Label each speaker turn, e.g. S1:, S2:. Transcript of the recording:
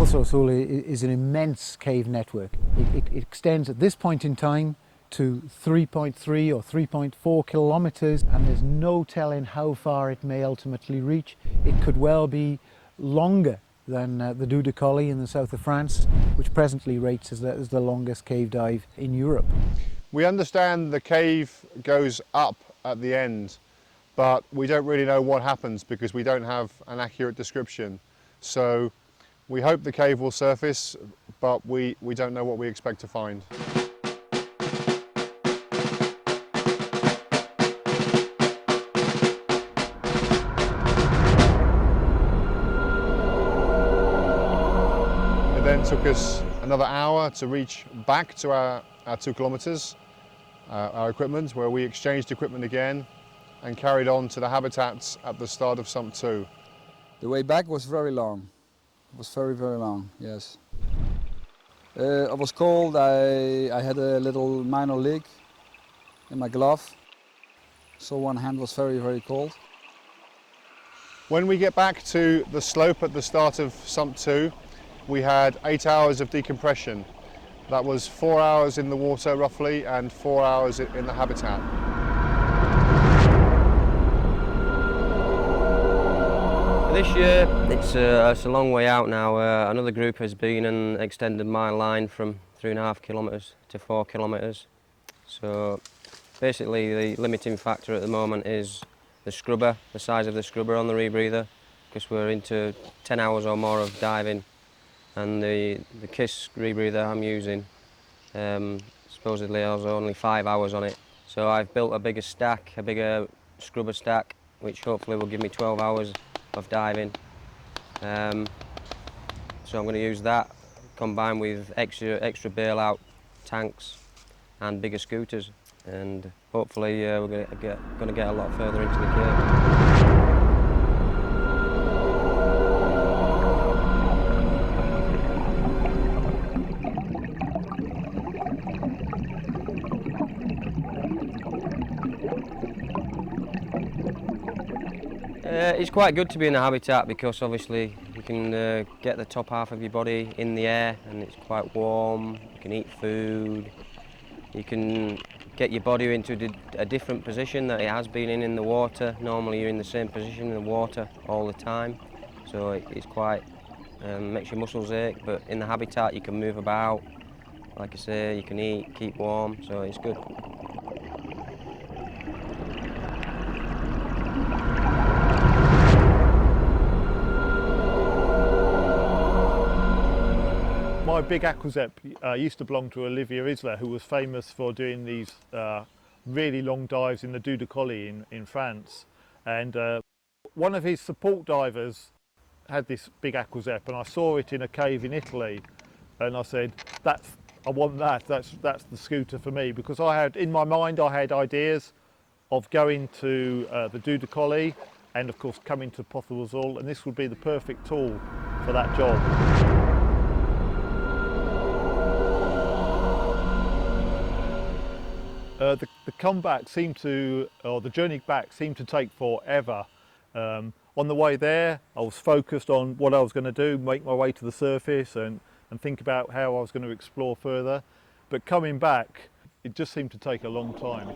S1: Pozo Azul is an immense cave network. It extends at this point in time to 3.3 or 3.4 kilometres, and there's no telling how far it may ultimately reach. It could well be longer than the Deux de Colly in the south of France, which presently rates as the longest cave dive in Europe.
S2: We understand the cave goes up at the end, but we don't really know what happens because we don't have an accurate description. So we hope the cave will surface, but we don't know what we expect to find. It then took us another hour to reach back to our 2 kilometres, our equipment, where we exchanged equipment again and carried on to the habitats at the start of sump 2.
S3: The way back was very long. It was very, very long, yes. I was cold. I had a little minor leak in my glove, so one hand was very, very cold.
S2: When we get back to the slope at the start of sump 2, we had 8 hours of decompression. That was 4 hours in the water roughly and 4 hours in the habitat.
S4: This year it's a long way out now. Another group has been and extended my line from 3.5 kilometres to 4 kilometres. So basically the limiting factor at the moment is the scrubber, the size of the scrubber on the rebreather, because we're into 10 hours or more of diving, and the KISS rebreather I'm using supposedly has only 5 hours on it. So I've built a bigger stack, a bigger scrubber stack, which hopefully will give me 12 hours of diving. So I'm going to use that combined with extra bailout tanks and bigger scooters, and hopefully we're going to get a lot further into the cave. It's quite good to be in a habitat because obviously you can get the top half of your body in the air and it's quite warm. You can eat food, you can get your body into a different position that it has been in the water. Normally you're in the same position in the water all the time, so it's quite, makes your muscles ache, but in the habitat you can move about. Like I say, you can eat, keep warm, so it's good.
S5: My big aquazepp used to belong to Olivier Isler, who was famous for doing these really long dives in the Deux de Colly in France. And one of his support divers had this big aquazepp, and I saw it in a cave in Italy, and I said, I want that. That's the scooter for me, because I had in my mind ideas of going to the Deux de Colly and of course coming to Pozo Azul, and this would be the perfect tool for that job. The comeback seemed to, or the journey back seemed to take forever. On the way there, I was focused on what I was going to do, make my way to the surface and think about how I was going to explore further. But coming back, it just seemed to take a long time.